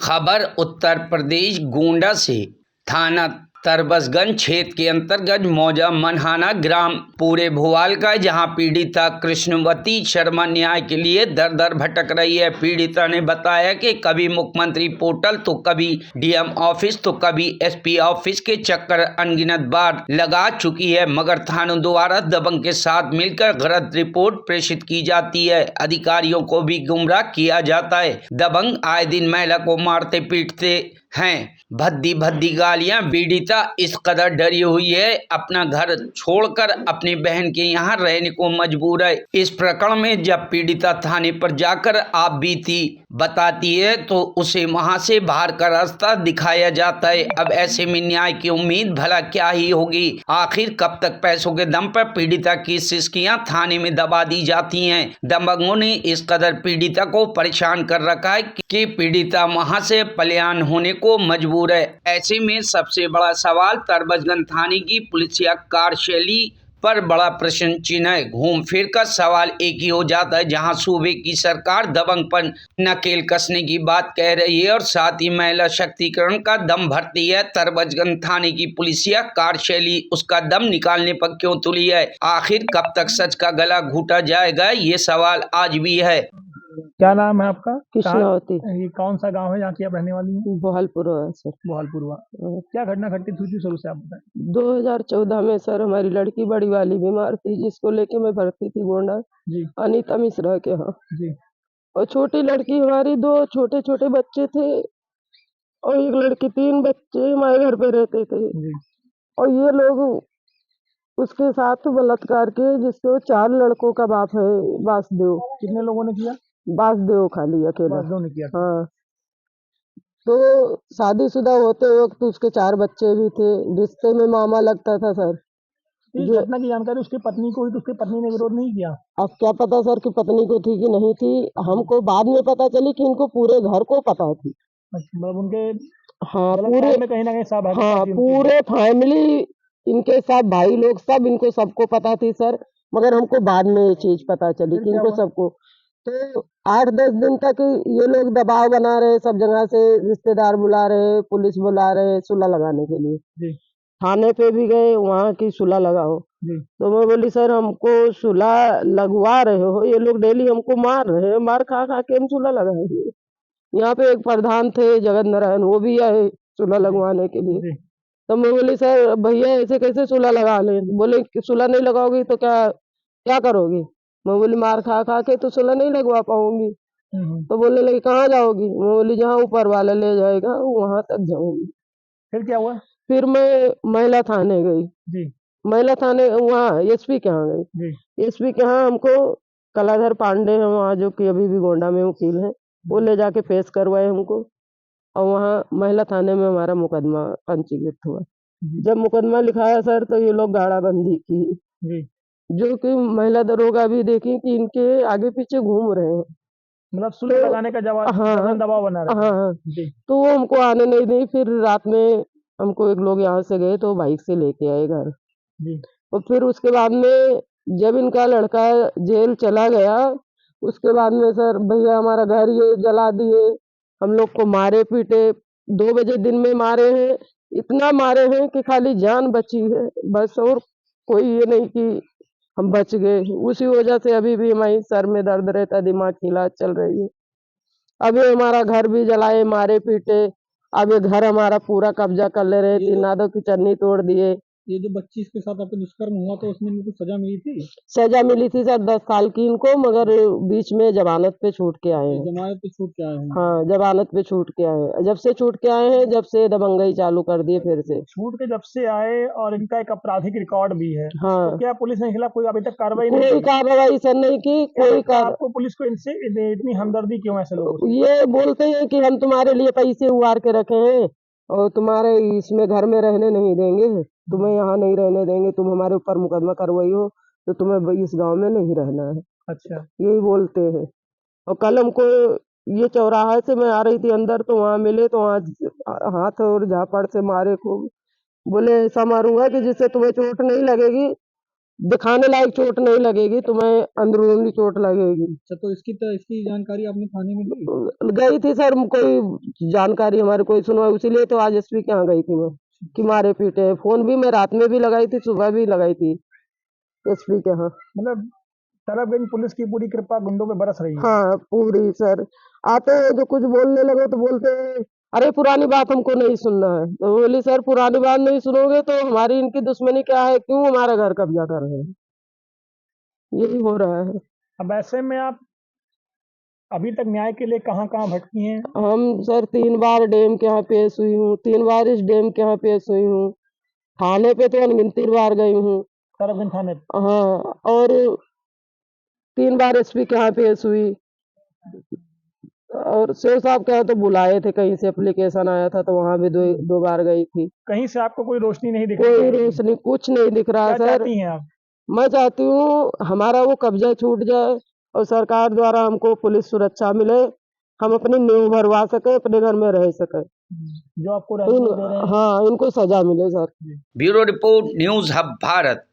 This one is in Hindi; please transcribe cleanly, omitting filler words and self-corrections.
खबर उत्तर प्रदेश गोंडा से। थाना तरबसगंज क्षेत्र के अंतर्गत मौजा मनहाना ग्राम पूरे भोपाल का, जहां पीड़िता कृष्णवती शर्मा न्याय के लिए दर दर भटक रही है। पीड़िता ने बताया कि कभी मुख्यमंत्री पोर्टल तो कभी डीएम ऑफिस तो कभी एसपी ऑफिस के चक्कर अनगिनत बार लगा चुकी है, मगर थानों द्वारा दबंग के साथ मिलकर गलत रिपोर्ट प्रेषित की जाती है। अधिकारियों को भी गुमराह किया जाता है। दबंग आए दिन महिला को मारते पीटते हैं, भद्दी भद्दी गालियां। पीड़िता इस कदर डरी हुई है, अपना घर छोड़कर अपनी बहन के यहाँ रहने को मजबूर है। इस प्रकरण में जब पीड़िता थाने पर जाकर आप बीती बताती है तो उसे वहां से बाहर का रास्ता दिखाया जाता है। अब ऐसे में न्याय की उम्मीद भला क्या ही होगी। आखिर कब तक पैसों के दम पर पीड़िता की सिसकियां थाने में दबा दी जाती हैं। दबंगों ने इस कदर पीड़िता को परेशान कर रखा है कि पीड़िता वहां से पलायन होने को मजबूर है। ऐसे में सबसे बड़ा सवाल तरबसगंज थाने की पुलिसिया कार्यशैली पर बड़ा प्रश्न चिन्ह है। घूम फिर कर सवाल एक ही हो जाता है, जहां सूबे की सरकार दबंग पर नकेल कसने की बात कह रही है और साथ ही महिला शक्तिकरण का दम भरती है, तरबसगंज थाने की पुलिसिया कार्यशैली उसका दम निकालने पर क्यों तुली है। आखिर कब तक सच का गला घूटा जाएगा, ये सवाल आज भी है। क्या नाम है आपका? कृष्णावती। ये कौन सा गांव है जहाँ की आप रहने वाली हैं? बोहलपुर है सर। बोहलपुर हुआ। क्या घटना घटित हुई थी, शुरू से आप बताएं। 2014 में सर हमारी लड़की बड़ी वाली बीमार थी, जिसको लेके मैं भर्ती थी गोंडा जी अनीता मिश्रा के यहाँ। जी। और छोटी लड़की हमारी, 2 छोटे छोटे बच्चे थे और एक लड़की, 3 बच्चे हमारे घर पे रहते थे जी। और ये लोग उसके साथ बलात्कार के, जिसको 4 लड़कों का बाप है, वासुदेव। कितने लोगों ने किया? वासुदेव खाली अकेला। वासुदेव ने किया। हाँ, तो शादीशुदा होते वक्त उसके 4 बच्चे भी थे। रिश्ते में मामा लगता था सर। इस जो घटना की जानकारी उसकी पत्नी को हुई तो उसकी पत्नी ने विरोध नहीं किया? अब क्या पता सर कि पत्नी को थी कि नहीं थी। हमको बाद में पता चली कि इनको पूरे घर को पता थी। मतलब उनके हाँ, गलत पूरे काम में कहीं ना कहीं सहभागिता हाँ थी उनकी। पूरे फैमिली, इनके सब भाई लोग, सब इनको सबको पता थी सर। मगर हमको बाद में ये चीज पता चली फिर कि क्या इनको हुआ? सबको। तो 8-10 दिन तक ये लोग दबाव बना रहे, सब जगह से रिश्तेदार बुला रहे, पुलिस बुला रहे सुलह लगाने के लिए। जी थाने पे भी गए, वहाँ की सुलह लगाओ। जी। तो मैं बोली सर हमको सुलह लगवा रहे हो, ये लोग डेली हमको मार रहे हैं, मार खा खा के हम सुलह लगाएंगे। यहाँ पे एक प्रधान थे जगत नारायण, वो भी आए सुलह लगवाने के लिए। जी तो मैं बोली सर भैया ऐसे कैसे सुलह लगा लें। बोले कि सुलह नहीं लगाओगी तो क्या क्या करोगी। मैं बोली मार खा खा के तो सुलह नहीं लगवा पाऊंगी। तो बोलने लगी कहाँ जाओगी। मैं बोली जहाँ ऊपर वाला ले जाएगा वहां तक जाऊंगी। फिर क्या हुआ? फिर मैं महिला थाने गई। जी महिला थाने वहाँ एसपी के यहाँ गई। जी। एसपी के यहाँ हमको कलाधर पांडे हैं वहाँ, जो कि अभी भी गोंडा में वकील हैं, वो ले जाके पेश करवाए हमको। और वहाँ महिला थाने में हमारा मुकदमा पंजीकृत हुआ। जब मुकदमा लिखाया सर तो ये लोग गाड़ाबंदी की, जी। जो कि महिला दरोगा भी देखी कि इनके आगे पीछे घूम रहे हैं। मतलब सुलह तो लगाने का जवाब हाँ दबाव बना रहे हाँ थे। हाँ, जी तो वो हमको आने नहीं दी। फिर रात में हमको एक लोग यहाँ से गए तो बाइक से लेके आए घर। जी। और फिर उसके बाद में जब इनका लड़का जेल चला गया, उसके बाद में सर भैया हमारा घर ये जला दिए, हम लोग को मारे पीटे। 2 बजे दिन में मारे हैं, इतना मारे हैं कि खाली जान बची है बस, और कोई ये नहीं कि हम बच गए। उसी वजह से अभी भी हमारी सर में दर्द रहता, दिमाग की इलाज चल रही है। अभी हमारा घर भी जलाए, मारे पीटे। अब ये घर हमारा पूरा कब्जा कर ले रहे, 3 नादों की चन्नी तोड़ दिए। ये जो बच्ची इसके साथ आपका दुष्कर्म हुआ तो उसमें इनको कुछ सजा मिली थी? सजा मिली थी सर 10 साल की इनको, मगर बीच में जमानत पे छूट के आए हैं। जमानत पे छूट के आए हैं? हाँ, जमानत पे छूट के आए हैं। जब से छूट के आए हैं, जब से दबंगई चालू कर दिए फिर से। छूट के जब से आए और इनका एक आपराधिक रिकॉर्ड भी है, तो हाँ, क्या पुलिस ने खिलाफ कोई अभी तक कार्रवाई नहीं कोई की? कार्रवाई सर नहीं की, क्या कोई लगता है आपको पुलिस को इनसे इतनी हमदर्दी क्यों है ऐसे लोगों से? ये बोलते हैं कि हम तुम्हारे लिए पैसे उगार के रखे हैं और तुम्हारे इसमें घर में रहने नहीं देंगे, तुम्हें यहाँ नहीं रहने देंगे, तुम हमारे ऊपर मुकदमा करवाई हो तो तुम्हें इस गांव में नहीं रहना है, अच्छा। यही बोलते हैं। और कल हमको ये चौराहे से मैं आ रही थी अंदर, तो वहाँ मिले तो वहाँ हाथ और झापड़ से मारे खूब। बोले ऐसा मारूंगा कि जिससे तुम्हें चोट नहीं लगेगी दिखाने लायक चोट नहीं लगेगी, तुम्हें अंदरूनी चोट लगेगी। अच्छा, तो इसकी जानकारी आपने थाने में दी? गई थी सर, कोई जानकारी हमारी कोई सुनवाई, इसीलिए तो आज एसपी के यहाँ गई थी मैं कि मारे पीटे। फोन भी मैं रात में भी लगाई थी, सुबह भी लगाई थी एसपी के यहाँ। मतलब तरबगंज पुलिस की पूरी कृपा गुंडों पे बरस रही है। हाँ पूरी सर, आते हैं जो कुछ बोलने लगे तो बोलते हैं अरे पुरानी बात हमको नहीं सुनना है। तो बोली सर पुरानी बात नहीं सुनोगे तो हमारी इनकी दुश्मनी क्या है, क्यों हमारा घर कब्जा कर रहे हैं, यही हो रहा है। अब ऐसे में आप अभी तक न्याय के लिए कहाँ कहाँ भटकी हैं? हम सर 3 बार डैम के यहाँ पेश हुई हूँ, 3 बार इस डैम के यहाँ पेश हुई हूँ, थाने पे तो अनगिनती बार गई हूँ। तरबगंज थाने पे? हाँ, और 3 बार एसपी के यहाँ पेश हुई, और शेर साहब के यहाँ तो बुलाए थे, कहीं से एप्लीकेशन आया था तो वहाँ भी 2 बार गई थी। कहीं से आपको कोई रोशनी नहीं दिख कोई रही? रोशनी, कुछ नहीं दिख रहा क्या सर। चाहती हैं आप? मैं चाहती हूँ हमारा वो कब्जा छूट जाए और सरकार द्वारा हमको पुलिस सुरक्षा मिले, हम अपनी नींव भरवा सके, अपने घर में रह सके। जो आपको रहने नहीं दे रहे हैं। हाँ, इनको सजा मिले sir. Bureau report, news hub Bharat.